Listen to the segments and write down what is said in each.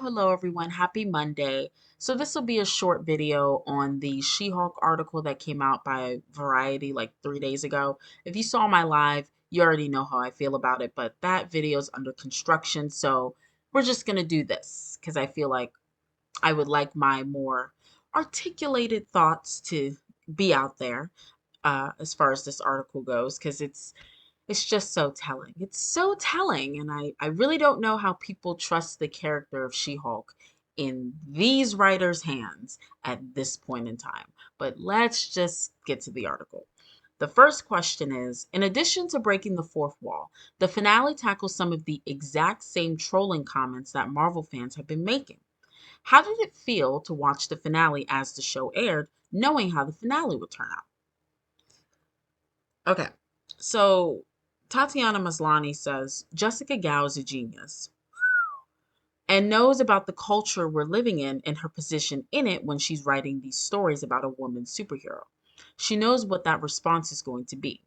hello everyone. Happy Monday. So this will be a short video on the She-Hulk article that came out by Variety like 3 days ago. If you saw my live, you already know how I feel about it, but that video is under construction, so we're just gonna do this because I feel like I would like my more articulated thoughts to be out there as far as this article goes, because it's just so telling. It's so telling. And I really don't know how people trust the character of She Hulk in these writers' hands at this point in time. But let's just get to the article. The first question is, in addition to breaking the fourth wall, the finale tackles some of the exact same trolling comments that Marvel fans have been making. How did it feel to watch the finale as the show aired, knowing how the finale would turn out? Okay, so Tatiana Maslany says Jessica Gao is a genius and knows about the culture we're living in and her position in it when she's writing these stories about a woman superhero. She knows what that response is going to be.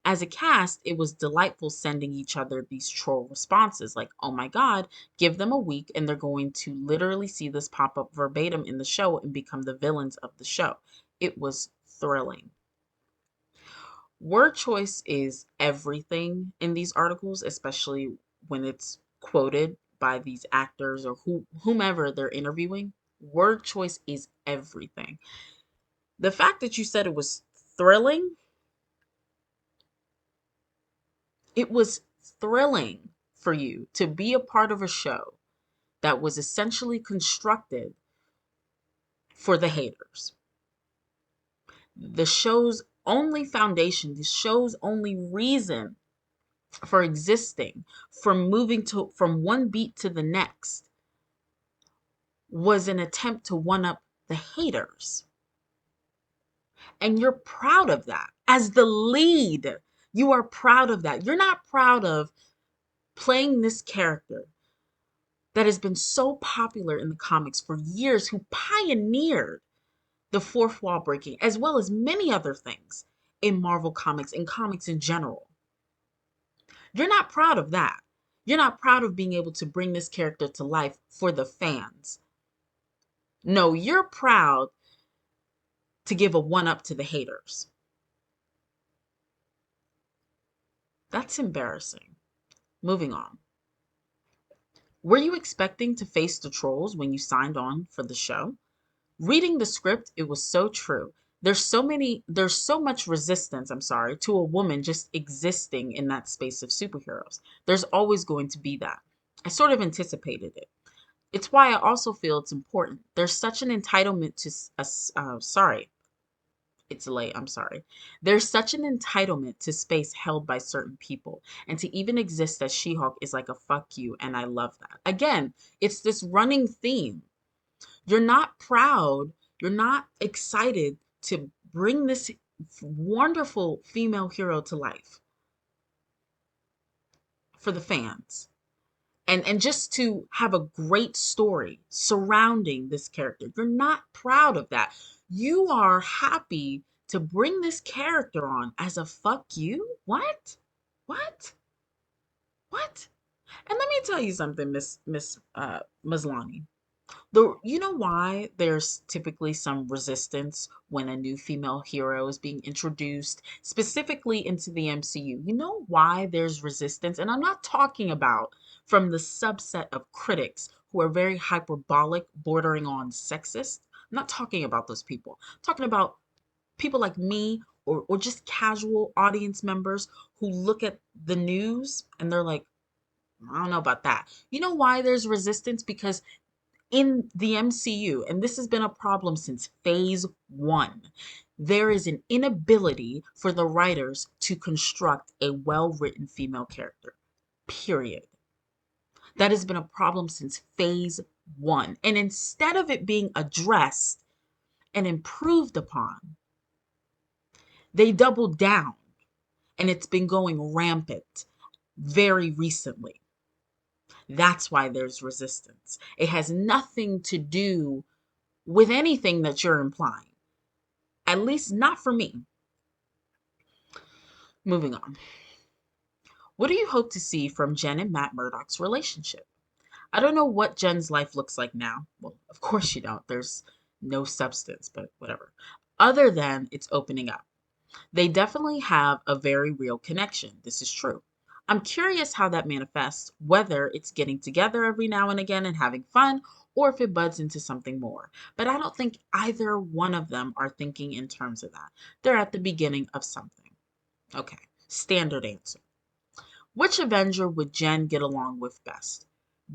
As a cast, it was delightful sending each other these troll responses like, oh my God, give them a week and they're going to literally see this pop up verbatim in the show and become the villains of the show. It was thrilling. Word choice is everything in these articles, especially when it's quoted by these actors or whomever they're interviewing. Word choice is everything. The fact that you said it was thrilling, it was thrilling for you to be a part of a show that was essentially constructed for the haters. The show's only foundation, the show's only reason for existing, from moving to from one beat to the next, was an attempt to one up the haters. And you're proud of that. As the lead, you are proud of that. You're not proud of playing this character that has been so popular in the comics for years, who pioneered the fourth wall breaking, as well as many other things in Marvel Comics and comics in general. You're not proud of that. You're not proud of being able to bring this character to life for the fans. No, you're proud to give a one up to the haters. That's embarrassing. Moving on. Were you expecting to face the trolls when you signed on for the show? Reading the script, it was so true. There's so much resistance, to a woman just existing in that space of superheroes. There's always going to be that. I sort of anticipated it. It's why I also feel it's important. There's such an entitlement to, sorry, it's late, I'm sorry. There's such an entitlement to space held by certain people. And to even exist as She Hulk is like a fuck you, and I love that. Again, it's this running theme. You're not proud, you're not excited to bring this wonderful female hero to life for the fans. And just to have a great story surrounding this character. You're not proud of that. You are happy to bring this character on as a fuck you? What? What? What? And let me tell you something, Miss Maslani. You know why there's typically some resistance when a new female hero is being introduced specifically into the MCU? You know why there's resistance? And I'm not talking about from the subset of critics who are very hyperbolic, bordering on sexist. I'm not talking about those people. I'm talking about people like me, or just casual audience members who look at the news and they're like, I don't know about that. You know why there's resistance? Because in the MCU, and this has been a problem since phase one, there is an inability for the writers to construct a well written female character. Period. That has been a problem since phase one. And instead of it being addressed and improved upon, they doubled down. And it's been going rampant very recently. That's why there's resistance. It has nothing to do with anything that you're implying. At least not for me. Moving on. What do you hope to see from Jen and Matt Murdock's relationship? I don't know what Jen's life looks like now. Well, of course you don't. There's no substance, but whatever. Other than it's opening up. They definitely have a very real connection. This is true. I'm curious how that manifests, whether it's getting together every now and again and having fun, or if it buds into something more. But I don't think either one of them are thinking in terms of that. They're at the beginning of something. Okay, standard answer. Which Avenger would Jen get along with best?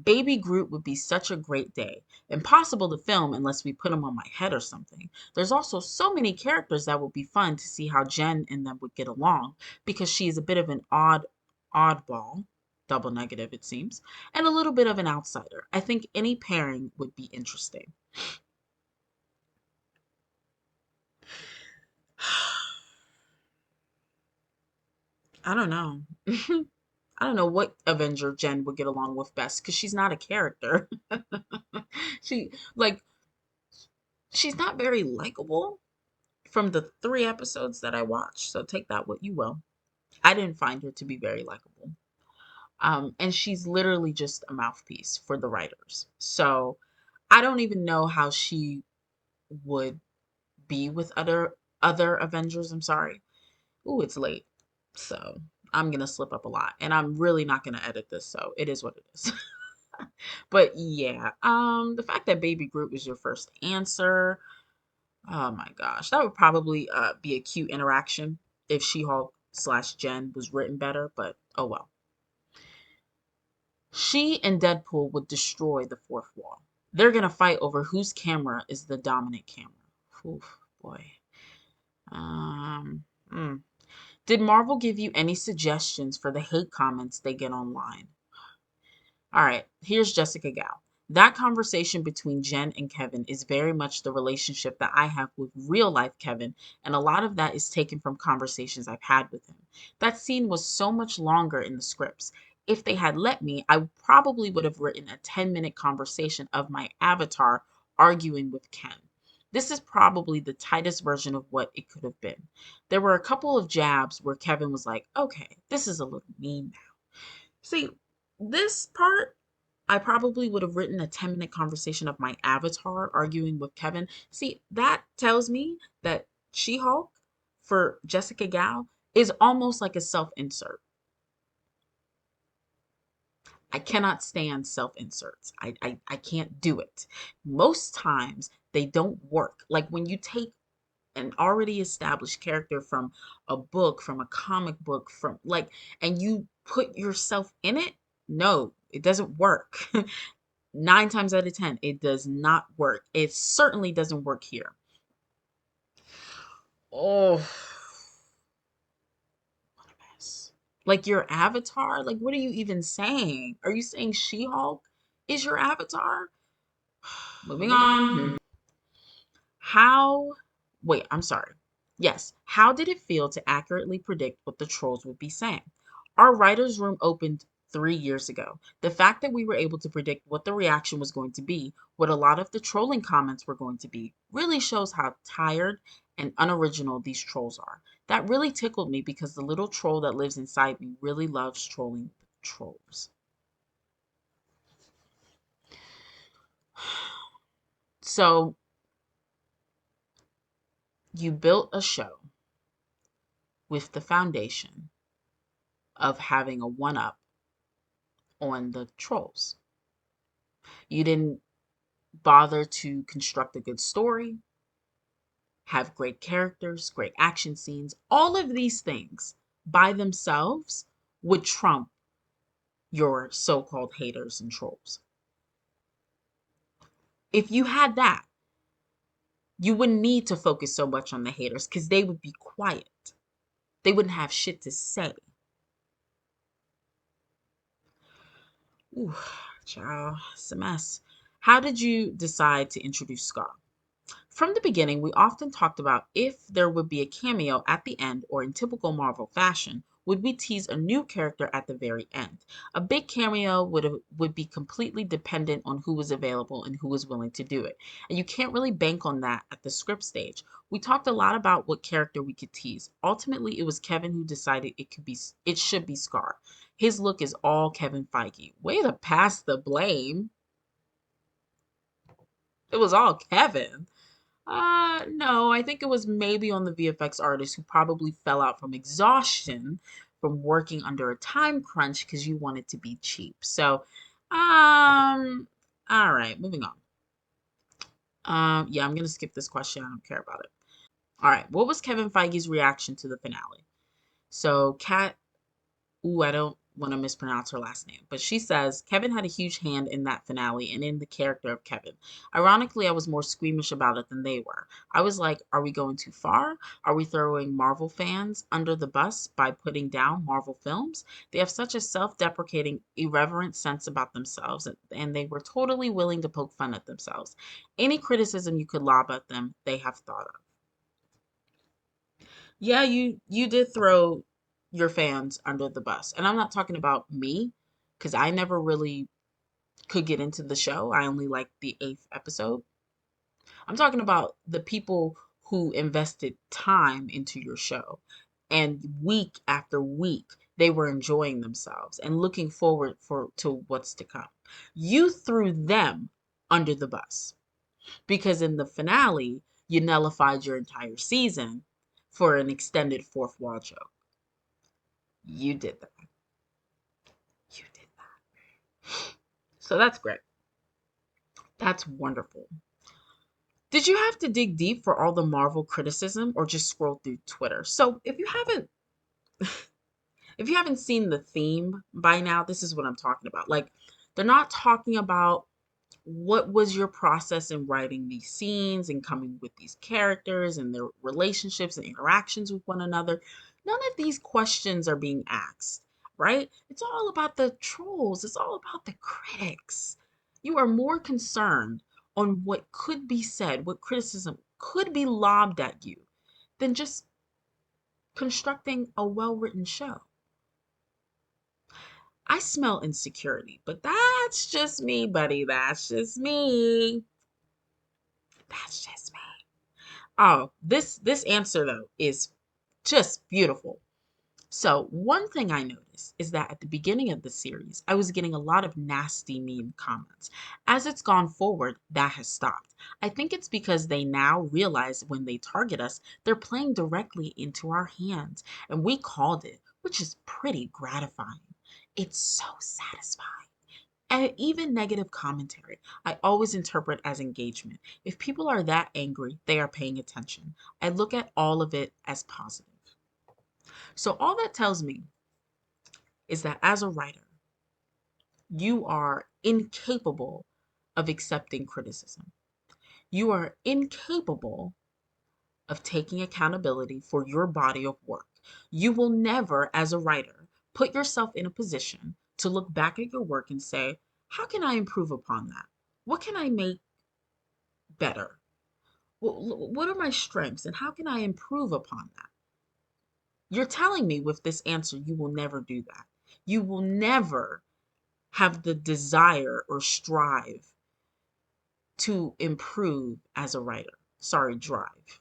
Baby Groot would be such a great day. Impossible to film unless we put him on my head or something. There's also so many characters that would be fun to see how Jen and them would get along because she is a bit of an oddball, double negative it seems, and a little bit of an outsider. I think any pairing would be interesting. I don't know. I don't know what Avenger Jen would get along with best because she's not a character. she like she's not very likable from the 3 episodes that I watched. So take that what you will. I didn't find her to be very likable. And she's literally just a mouthpiece for the writers. So I don't even know how she would be with other Avengers. I'm sorry. Ooh, it's late. So I'm gonna slip up a lot. And I'm really not gonna edit this, so it is what it is. But yeah, the fact that Baby Groot was your first answer, oh my gosh, that would probably be a cute interaction if She-Hulk slash Jen was written better, but oh well. She and Deadpool would destroy the fourth wall. They're gonna fight over whose camera is the dominant camera. Oof, boy. Um, hmm. Did Marvel give you any suggestions for the hate comments they get online? All right, here's Jessica Gal. That conversation between Jen and Kevin is very much the relationship that I have with real life Kevin, and a lot of that is taken from conversations I've had with him. That scene was so much longer in the scripts. If they had let me, I probably would have written a 10-minute conversation of my avatar arguing with Ken. This is probably the tightest version of what it could have been. There were a couple of jabs where Kevin was like, okay, this is a little mean now. See, this part, I probably would have written a 10-minute conversation of my avatar arguing with Kevin. See, that tells me that She Hulk for Jessica Gal is almost like a self insert. I cannot stand self inserts. I can't do it. Most times they don't work. Like when you take an already established character from a book, from a comic book, from like, and you put yourself in it, no, it doesn't work. 9 times out of 10, it does not work. It certainly doesn't work here. Oh, what a mess. Like your avatar? Like, what are you even saying? Are you saying She Hulk is your avatar? Moving on. How, wait, I'm sorry. Yes, how did it feel to accurately predict what the trolls would be saying? Our writer's room opened 3 years ago. The fact that we were able to predict what the reaction was going to be, what a lot of the trolling comments were going to be, really shows how tired and unoriginal these trolls are. That really tickled me because the little troll that lives inside me really loves trolling trolls. So, you built a show with the foundation of having a one up on the trolls. You didn't bother to construct a good story, have great characters, great action scenes. All of these things by themselves would trump your so called haters and trolls. If you had that, you wouldn't need to focus so much on the haters because they would be quiet. They wouldn't have shit to say. Ooh, child, it's a mess. How did you decide to introduce Scar? From the beginning, we often talked about if there would be a cameo at the end, or in typical Marvel fashion, would we tease a new character at the very end? A big cameo would be completely dependent on who was available and who was willing to do it. And you can't really bank on that at the script stage. We talked a lot about what character we could tease. Ultimately, it was Kevin who decided it should be Scar. His look is all Kevin Feige. Way to pass the blame. It was all Kevin. No, I think it was maybe on the VFX artist who probably fell out from exhaustion from working under a time crunch because you wanted to be cheap. So, all right, moving on. Yeah, I'm gonna skip this question. I don't care about it. All right, what was Kevin Feige's reaction to the finale? So, Kat Ooh, I don't want to mispronounce her last name, but she says Kevin had a huge hand in that finale and in the character of Kevin. Ironically, I was more squeamish about it than they were. I was like, are we going too far? Are we throwing Marvel fans under the bus by putting down Marvel films? They have such a self deprecating, irreverent sense about themselves, and they were totally willing to poke fun at themselves. Any criticism you could lob at them, they have thought of. Yeah, you did throw your fans under the bus. And I'm not talking about me because I never really could get into the show. I only liked the 8th episode. I'm talking about the people who invested time into your show. And week after week, they were enjoying themselves and looking forward for to what's to come. You threw them under the bus because in the finale, you nullified your entire season for an extended fourth wall joke. You did that. You did that. So that's great. That's wonderful. Did you have to dig deep for all the Marvel criticism or just scroll through Twitter? So if you haven't seen the theme by now, this is what I'm talking about. Like they're not talking about what was your process in writing these scenes and coming with these characters and their relationships and interactions with one another. None of these questions are being asked, right? It's all about the trolls, it's all about the critics. You are more concerned on what could be said, what criticism could be lobbed at you, than just constructing a well written show. I smell insecurity, but that's just me, buddy. That's just me. That's just me. Oh, this answer though is just beautiful. So, one thing I noticed is that at the beginning of the series, I was getting a lot of nasty meme comments. As it's gone forward, that has stopped. I think it's because they now realize when they target us, they're playing directly into our hands, and we called it, which is pretty gratifying. It's so satisfying. And even negative commentary, I always interpret as engagement. If people are that angry, they are paying attention. I look at all of it as positive. So, all that tells me is that as a writer, you are incapable of accepting criticism. You are incapable of taking accountability for your body of work. You will never, as a writer, put yourself in a position to look back at your work and say, how can I improve upon that? What can I make better? What are my strengths and how can I improve upon that? You're telling me with this answer, you will never do that. You will never have the desire or strive to improve as a writer. Sorry, drive.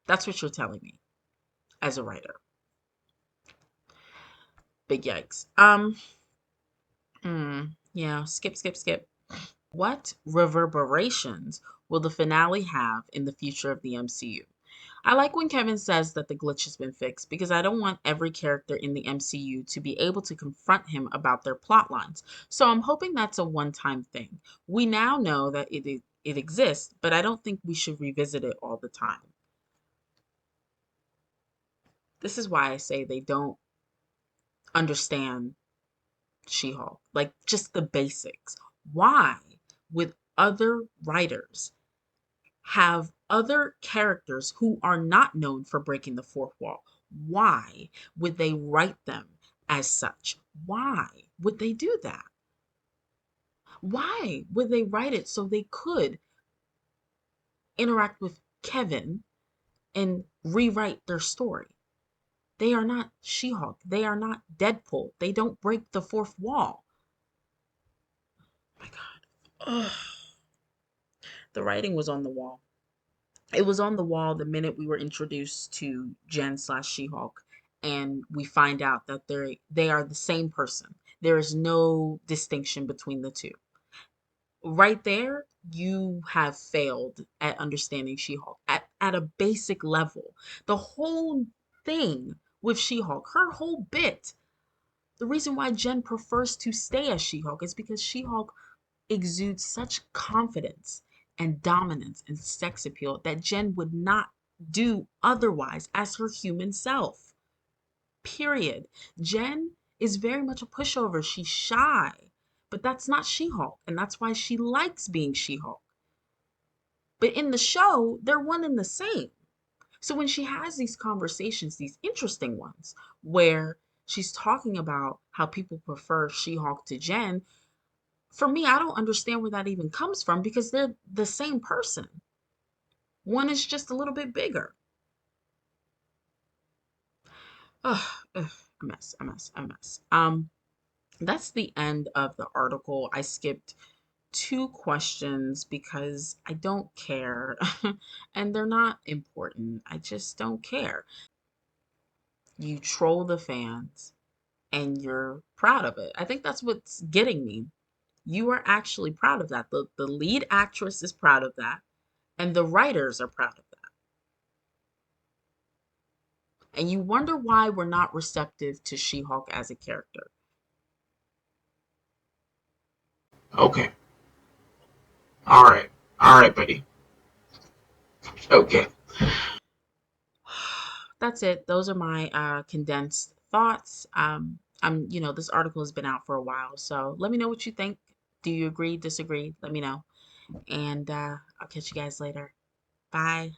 That's what you're telling me as a writer. Big yikes. Yeah, skip, skip, skip. What reverberations will the finale have in the future of the MCU? I like when Kevin says that the glitch has been fixed because I don't want every character in the MCU to be able to confront him about their plot lines. So I'm hoping that's a one time thing. We now know that it exists, but I don't think we should revisit it all the time. This is why I say they don't understand She Hulk, like just the basics. Why would other writers have other characters who are not known for breaking the fourth wall? Why would they write them as such? Why would they do that? Why would they write it so they could interact with Kevin and rewrite their story? They are not She Hulk. They are not Deadpool. They don't break the fourth wall. Oh my God. Ugh. The writing was on the wall. It was on the wall the minute we were introduced to Jen slash She Hulk. and we find out that they are the same person. There is no distinction between the two. Right there, you have failed at understanding She-Hulk at a basic level. The whole thing with She-Hulk, her whole bit, the reason why Jen prefers to stay as She-Hulk is because She-Hulk exudes such confidence and dominance and sex appeal that Jen would not do otherwise as her human self. Period. Jen is very much a pushover. She's shy, but that's not She-Hulk, and that's why she likes being She-Hulk. But in the show, they're one and the same. So when she has these conversations, these interesting ones, where she's talking about how people prefer She-Hulk to Jen, for me, I don't understand where that even comes from because they're the same person. One is just a little bit bigger. Ugh, ugh, a mess, a mess, a mess. That's the end of the article. I skipped two questions because I don't care and they're not important. I just don't care. You troll the fans and you're proud of it. I think that's what's getting me. You are actually proud of that. The lead actress is proud of that, and the writers are proud of that. And you wonder why we're not receptive to She Hulk as a character. Okay. All right. All right, buddy. Okay. That's it. Those are my condensed thoughts. This article has been out for a while, so let me know what you think. Do you agree, disagree? Let me know. And I'll catch you guys later. Bye.